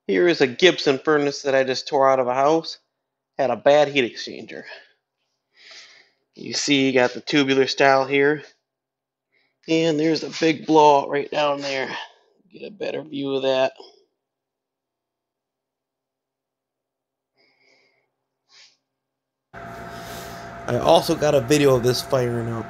Here is a Gibson furnace that I just tore out of a house. Had a bad heat exchanger. You see, you got the tubular style here. And there's a big blowout right down there. Get a better view of that. I also got a video of this firing up.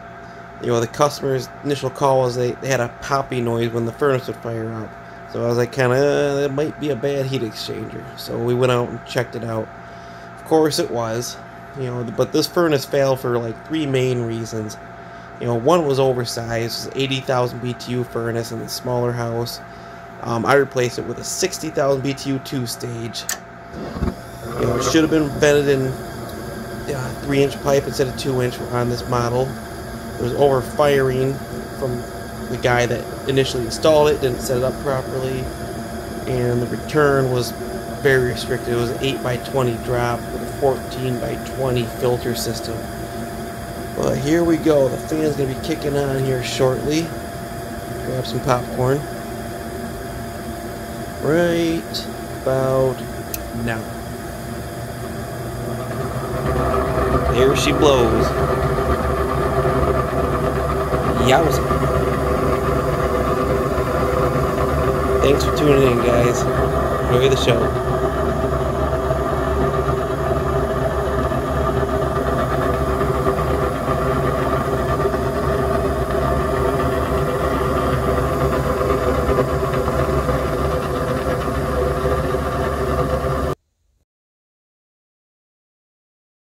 You know, the customer's initial call was they had a poppy noise when the furnace would fire up. So I was like, that might be a bad heat exchanger. So we went out and checked it out. Of course it was. You know, but this furnace failed for like 3 main reasons. You know, one was oversized, 80,000 BTU furnace in a smaller house. I replaced it with a 60,000 BTU 2-stage. You know, it should have been vented in 3-inch pipe instead of 2-inch on this model. There was overfiring from the guy that initially installed it, didn't set it up properly, and the return was very restricted. It was an 8x20 drop with a 14x20 filter system. But here we go. The fan's going to be kicking on here shortly. Grab some popcorn. Right about now. There she blows. Yowza. Thanks for tuning in, guys. Enjoy the show.